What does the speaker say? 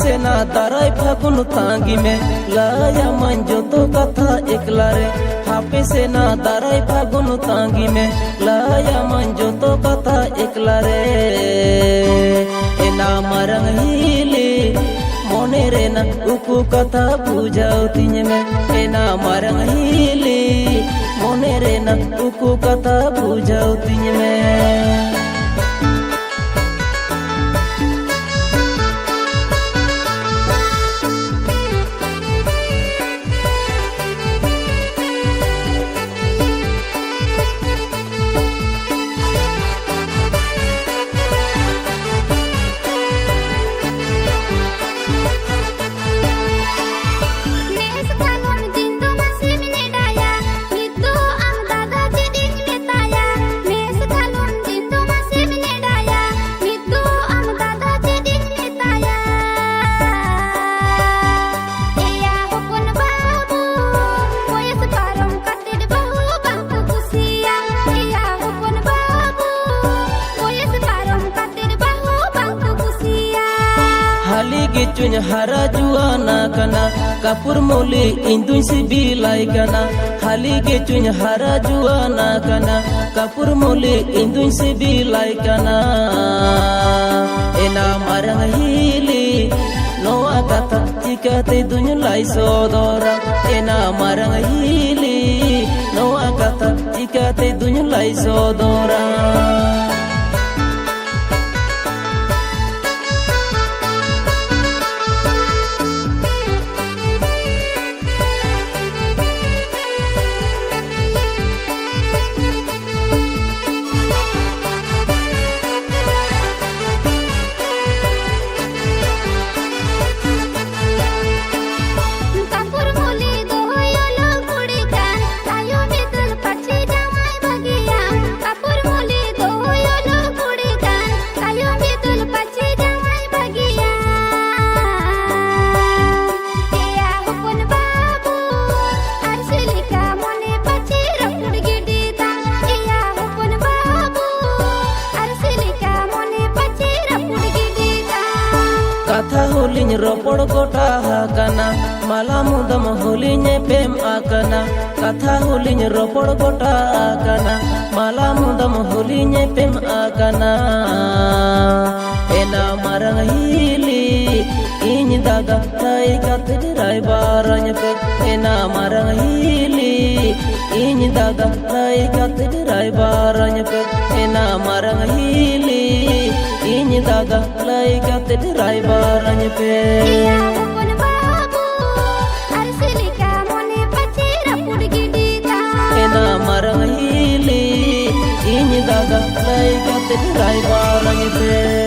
सेना दाराय फागुन तांगी में लाया मन जो तो कथा एकला रे हापे सेना दाराय फागुन तांगी में लाया मन जो तो कथा एकला रे एना मरंग हिली मोने रे ना उकु कथा बुझाओ तिने में एना मरंग हिली मोने रे ना उकु कथा बुझाओ तिने में चुन हरा जुआना कना कपूर मोली इंदुन से बिलाई कना खाली के चुन हरा जुआना कना कपूर मोली इंदुन से बिलाई कना एना मरंग हिली नोआ कथा चिकाते दुन लाई सोदोरा एना मरंग हिली नोआ कथा चिकाते दुन लाई सोदोरा कथा होलिन रोपड़ गोटा हाकना माला मुदम होलिन पेम आकना कथा होलिन रोपड़ गोटा आकना माला मुदम होलिन पेम आकना एना मरंग हिली इन दादा ताई कते राय बारन पे एना मरंग हिली इन दादा ताई कते राय बारन पे एना मरंग हिली इन दादा लाई कते राय बारन पे एना मरंग हिली इन दादा लाई कते राय बारन पे